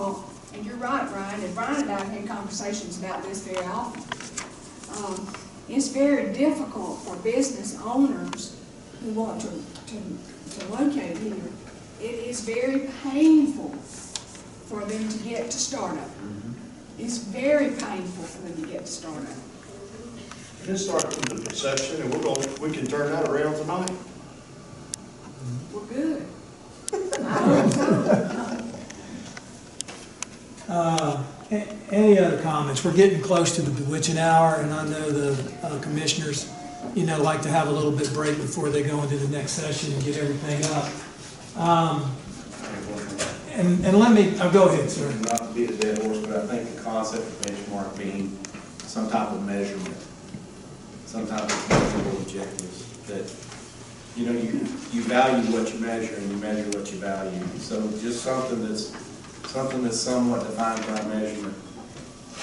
difficult, and you're right, Brian, and Brian and I have had conversations about this very often. It's very difficult for business owners who want to locate here. It is very painful for them to get to startup. It's very painful for them to get to startup. Just start from the perception, and we can turn that around tonight. We're good. I hope so. Any other comments? We're getting close to the bewitching hour, and I know the commissioners, like to have a little bit break before they go into the next session and get everything up. And let me, go ahead, sir. Not to beat a dead horse, but I think the concept of benchmark being some type of measurement, some type of measurable objectives that, you value what you measure and you measure what you value. So just something that's somewhat defined by measurement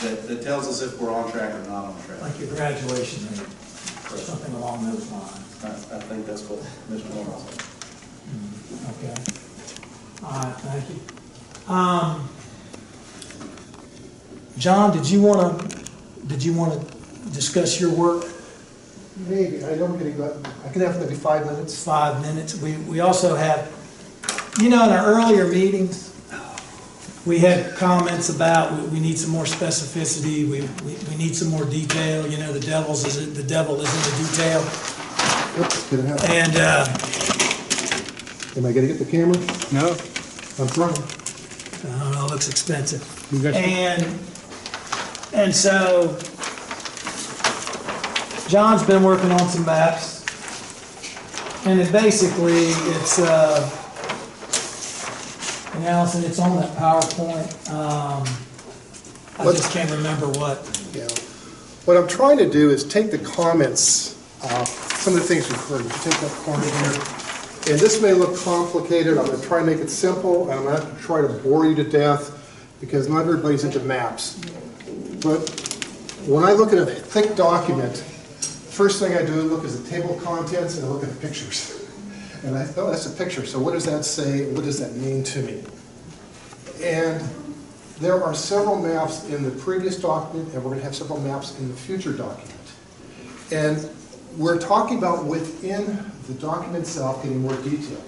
that tells us if we're on track or not on track. Like your graduation rate, or something along those lines. I think that's what Mr. Moore said. Okay. All right, thank you. John, did you want to discuss your work? Maybe. I can have maybe 5 minutes. 5 minutes. We also have, in our earlier meetings, we had comments about we need some more specificity. We need some more detail. The devil is in the detail. Oops, did it happen? And am I going to get the camera? No. I'm trying. I don't know. It looks expensive. You got And so John's been working on some maps, and it's and Allison, it's on that PowerPoint. I just can't remember what. Yeah. What I'm trying to do is take the comments, some of the things we've heard. If you take that corner here, and this may look complicated. I'm going to try and make it simple, and I'm going to have to try to bore you to death because not everybody's into maps. But when I look at a thick document, first thing I do is look at the table of contents and I look at the pictures. And I thought, that's a picture, so what does that say? What does that mean to me? And there are several maps in the previous document, and we're going to have several maps in the future document. And we're talking about within the document itself getting more detail.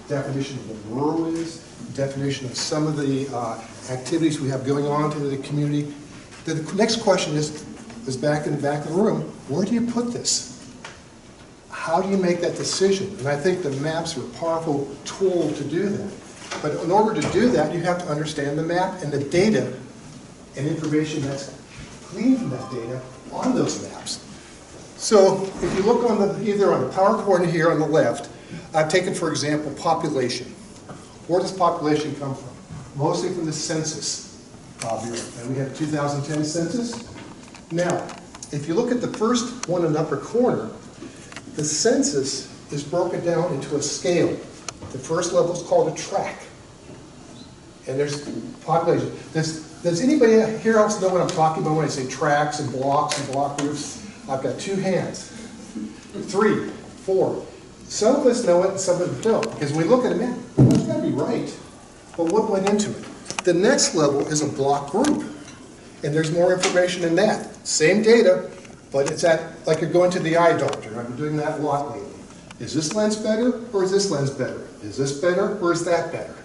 Definition of what rural is, definition of some of the activities we have going on to the community. The next question is back in the back of the room, where do you put this? How do you make that decision? And I think the maps are a powerful tool to do that. But in order to do that, you have to understand the map and the data and information that's gleaned from that data on those maps. So if you look on either on the PowerPoint here on the left, I've taken, for example, population. Where does population come from? Mostly from the census Bureau. And we have 2010 census. Now, if you look at the first one in the upper corner, the census is broken down into a scale. The first level is called a tract. And there's population. Does anybody here else know what I'm talking about when I say tracts and blocks and block groups? I've got 2 hands. 3, 4. Some of us know it and some of us don't. Because when we look at a map, well, it's got to be right. But what went into it? The next level is a block group. And there's more information in that. Same data, but it's like you're going to the eye doctor. I've been doing that a lot lately. Is this lens better or is this lens better? Is this better or is that better?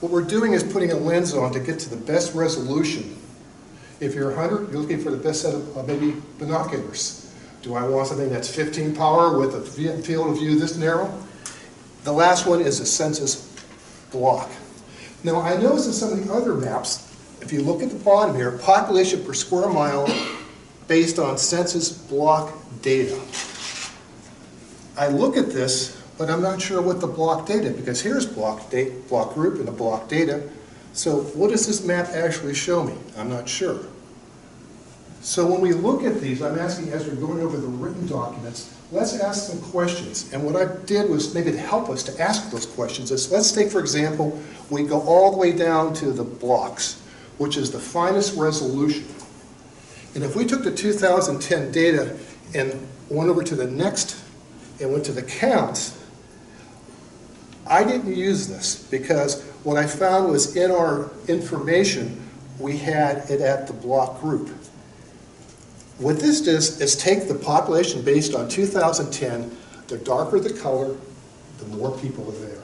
What we're doing is putting a lens on to get to the best resolution. If you're a hunter, you're looking for the best set of maybe binoculars. Do I want something that's 15 power with a field of view this narrow? The last one is a census block. Now I noticed in some of the other maps, if you look at the bottom here, population per square mile based on census block data. I look at this, but I'm not sure what the block data, because here's block group and the block data. So what does this map actually show me? I'm not sure. So when we look at these, I'm asking, as we're going over the written documents, let's ask some questions. And what I did was maybe to help us to ask those questions is, let's take, for example, we go all the way down to the blocks, which is the finest resolution. And if we took the 2010 data and went over to the next and went to the counts, I didn't use this because what I found was in our information, we had it at the block group. What this does is take the population based on 2010, the darker the color, the more people are there.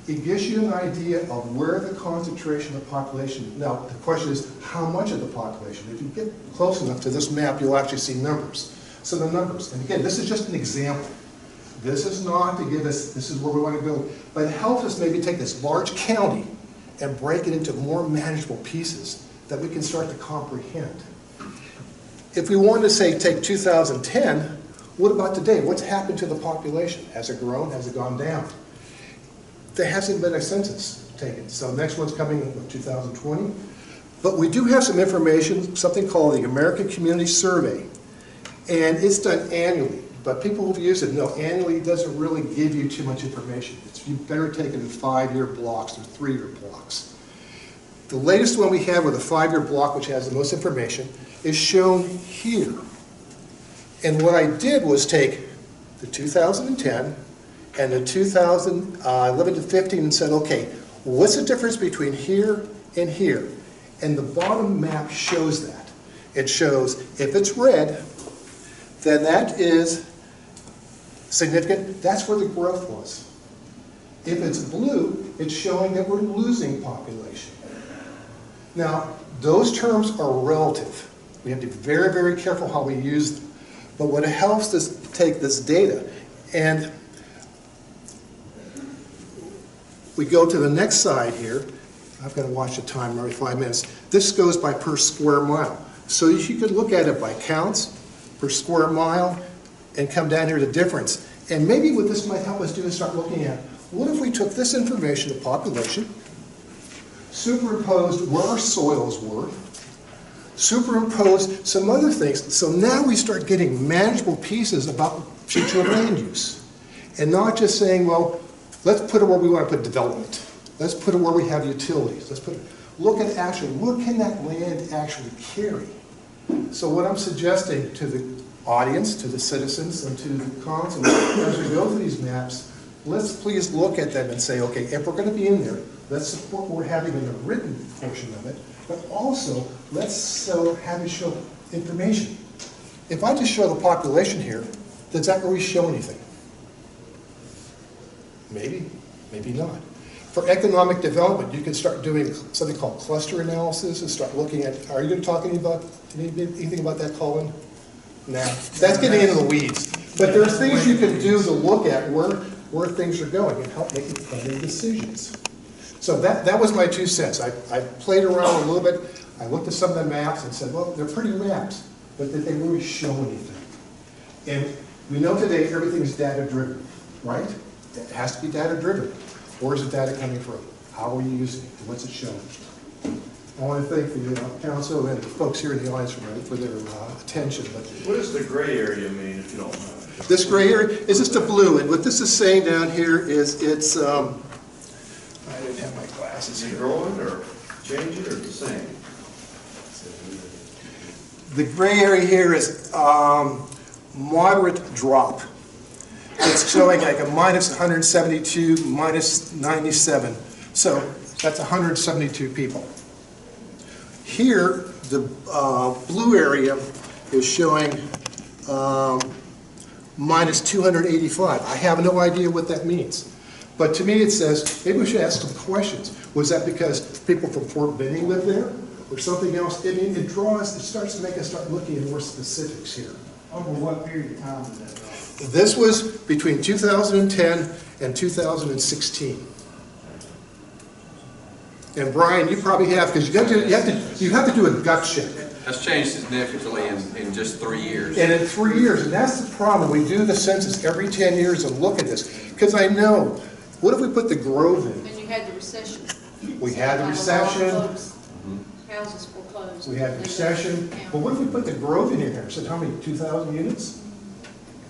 It gives you an idea of where the concentration of the population, now the question is how much of the population. If you get close enough to this map, you'll actually see numbers. So the numbers, and again, this is just an example. This is not to give us, this is where we want to go, but it helps us maybe take this large county and break it into more manageable pieces that we can start to comprehend. If we wanted to say, take 2010, what about today? What's happened to the population? Has it grown? Has it gone down? There hasn't been a census taken. So next one's coming in 2020. But we do have some information, something called the American Community Survey. And it's done annually. But people who've used it know annually doesn't really give you too much information. You better take it in 5-year blocks or 3-year blocks. The latest one we have with a 5-year block, which has the most information, is shown here. And what I did was take the 2010 and the 2011 to 15 and said, okay, what's the difference between here and here? And the bottom map shows that. It shows if it's red, then that is significant. That's where the growth was. If it's blue, it's showing that we're losing population. Now, those terms are relative. We have to be very, very careful how we use them. But what it helps us take this data, and we go to the next side here. I've got to watch the time every 5 minutes. This goes by per square mile. So you could look at it by counts, per square mile, and come down here to difference. And maybe what this might help us do is start looking at, what if we took this information of population, superimposed where our soils were, superimposed some other things. So now we start getting manageable pieces about future land use. And not just saying, well, let's put it where we want to put development. Let's put it where we have utilities. Let's put it, look at actually, what can that land actually carry? So what I'm suggesting to the audience, to the citizens, and to the council, as we go through these maps, let's please look at them and say, okay, if we're going to be in there, let's support what we're having in the written portion of it, but also let's have it show information. If I just show the population here, does that really show anything? Maybe, maybe not. For economic development, you can start doing something called cluster analysis and start looking at, are you going to talk anything about that, Colin? Nah, that's getting into the weeds. But there are things you can do to look at where things are going and help making planning decisions. So that was my 2 cents. I played around a little bit. I looked at some of the maps and said, well, they're pretty maps, but did they really show anything? And we know today everything's data-driven, right? It has to be data-driven. Where's the data coming from? How are you using it? What's it showing? I want to thank the council and the folks here in the audience for their attention. But what does the gray area mean, if you don't mind? This gray area is just a blue, and what this is saying down here is it's, I didn't have my glasses Is it here. growing or changing or the same? The gray area here is moderate drop. It's showing like a minus 172, minus 97. So that's 172 people. Here, the blue area is showing minus 285. I have no idea what that means. But to me it says, maybe we should ask some questions. Was that because people from Fort Benning live there? Or something else? I mean, it starts to make us start looking at more specifics here. Over what period of time was that? This was between 2010 and 2016. And Brian, you probably have, because you have to do a gut check. That's changed significantly in just 3 years. And in 3 years, and that's the problem. We do the census every 10 years and look at this. Because I know, what if we put the Grove in? And you had the recession. We had the recession. Houses foreclosed. We had the recession. But what if we put the Grove in here? So how many, 2,000 units?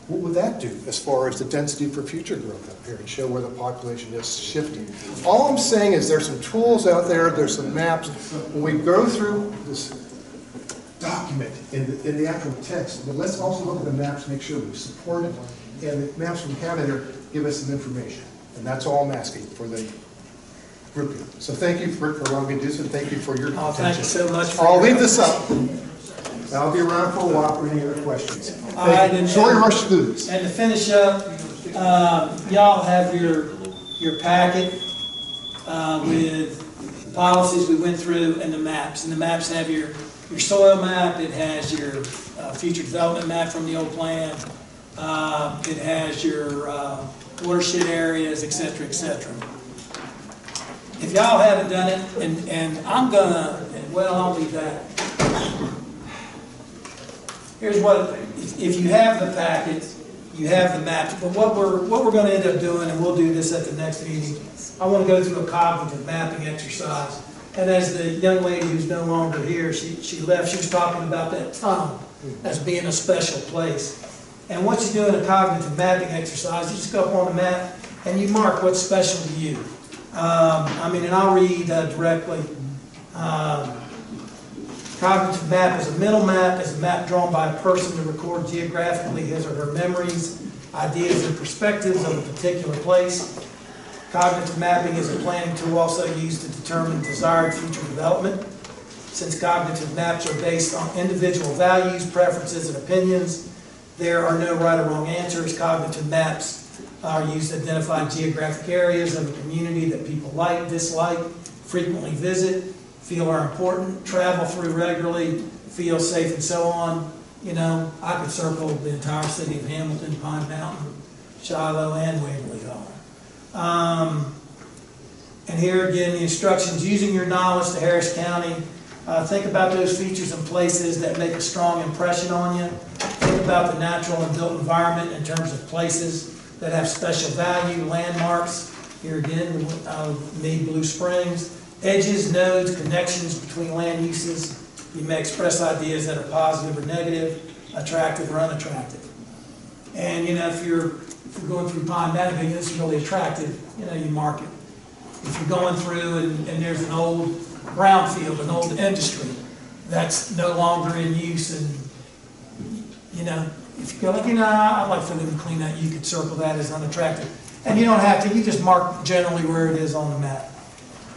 What would that do as far as the density for future growth up here and show where the population is shifting? All I'm saying is there's some tools out there, there's some maps. When we go through this document in the actual text, but let's also look at the maps, make sure we support it, and the maps we have in there give us some information. And that's all I'm asking for the group here. So thank you for allowing me to do so, thank you for your Oh, thank you attention. so much. for I'll your leave this help. up. And I'll be around for a while for any other questions. All right, Thank you. and- Sorry to rush through this. And to finish up, y'all have your packet with policies we went through and the maps. And the maps have your soil map, it has your future development map from the old plan, it has your watershed areas, et cetera, et cetera. If y'all haven't done it, and I'm gonna, well, I'll leave that. Here's what, if you have the packet, you have the maps, but what we're gonna end up doing, and we'll do this at the next meeting, I wanna go through a cognitive mapping exercise. And as the young lady who's no longer here, she left, she was talking about that tunnel as being a special place. And what you do in a cognitive mapping exercise, you just go up on the map and you mark what's special to you. And I'll read directly. Cognitive map is a mental map, is a map drawn by a person to record geographically his or her memories, ideas, and perspectives of a particular place. Cognitive mapping is a planning tool also used to determine desired future development. Since cognitive maps are based on individual values, preferences, and opinions, there are no right or wrong answers. Cognitive maps are used to identify geographic areas of a community that people like, dislike, frequently visit, feel are important, travel through regularly, feel safe, and so on. You know, I could circle the entire city of Hamilton, Pine Mountain, Shiloh, and Waverly Hall. And here again, the instructions, using your knowledge to Harris County, think about those features and places that make a strong impression on you. Think about the natural and built environment in terms of places that have special value, landmarks. Here again, need Blue Springs. Edges, nodes, connections between land uses. You may express ideas that are positive or negative, attractive or unattractive. And you know, if you're going through Pine Mountain, this is really attractive, you know, you mark it. If you're going through and there's an old brownfield, an old industry that's no longer in use, and you know, if you go like, you know, I'd like for them to clean that, you could circle that as unattractive. And you don't have to, you just mark generally where it is on the map.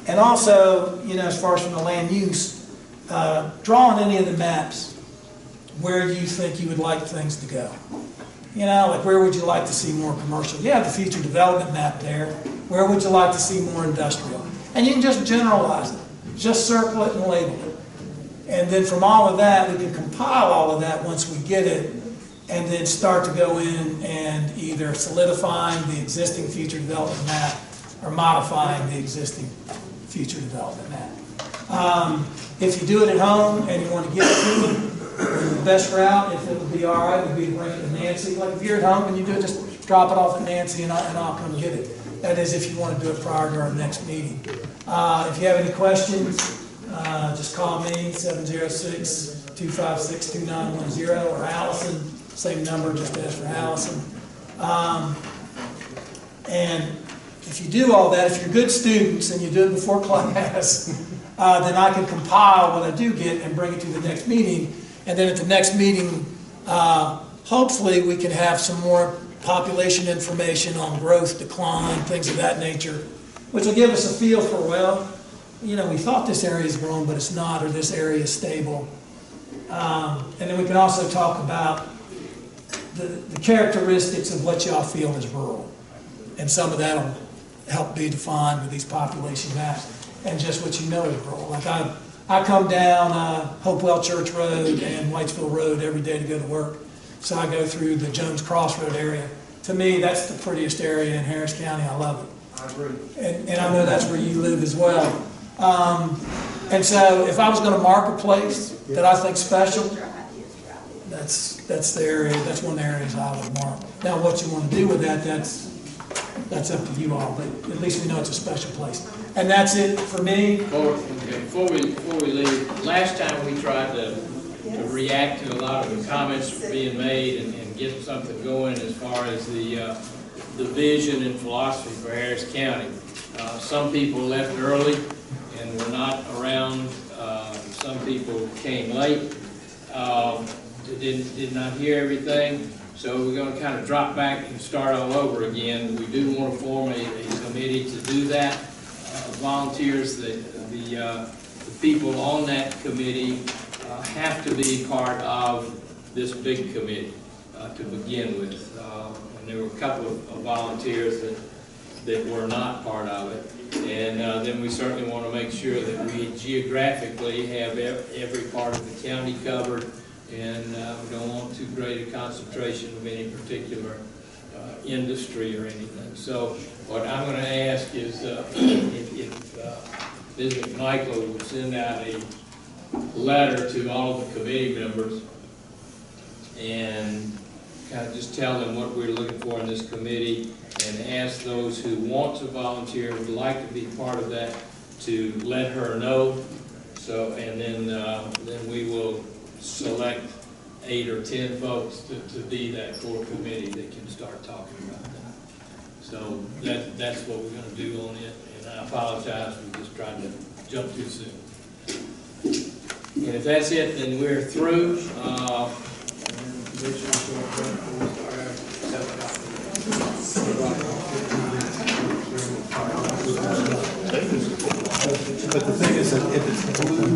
And also, you know, as far as from the land use, draw on any of the maps where you think you would like things to go. You know, like where would you like to see more commercial? You have the future development map there. Where would you like to see more industrial? And you can just generalize it. Just circle it and label it. And then from all of that, we can compile all of that once we get it, and then start to go in and either solidifying the existing future development map or modifying the existing future development map. If you do it at home and you want to give it to them, the best route, if it would be all right, would be to bring it to Nancy. Like if you're at home and you do it, just drop it off at Nancy and I'll come get it. That is if you want to do it prior to our next meeting. If you have any questions, just call me, 706-256-2910, or Allison, same number, just ask for Allison. And if you do all that, if you're good students and you do it before class, then I can compile what I do get and bring it to the next meeting. And then at the next meeting, hopefully we can have some more population information on growth, decline, things of that nature, which will give us a feel for, well, you know, we thought this area is growing, but it's not, or this area is stable. And then we can also talk about the characteristics of what y'all feel is rural. And some of that will help be defined with these population maps and just what you know is rural. Like I come down Hopewell Church Road and Whitesville Road every day to go to work. So I go through the Jones Crossroad area. To me, that's the prettiest area in Harris County. I love it. I agree. And I know that's where you live as well. And so if I was going to mark a place that I think special, that's the area, that's one of the areas I would mark. Now what you want to do with that, that's up to you all, but at least we know it's a special place. And that's it for me. Before we leave, last time we tried to react to a lot of the comments being made and get something going as far as the vision and philosophy for Harris County. Some people left early and were not around. Some people came late, did not hear everything. So we're going to kind of drop back and start all over again. We do want to form a committee to do that, volunteers, the people on that committee have to be part of this big committee to begin with. And there were a couple of volunteers that were not part of it. And then we certainly want to make sure that we geographically have every part of the county covered, and we don't want too great a concentration of any particular industry or anything. So what I'm going to ask is if Ms. McMichael will send out a letter to all of the committee members and kind of just tell them what we're looking for in this committee, and ask those who want to volunteer, would like to be part of that, to let her know. So, and then we will select 8 or 10 folks to be that core committee that can start talking about that. So that's what we're going to do on it, and I apologize for just trying to jump too soon. And if that's it, then we're through. But the thing is that if it's blue,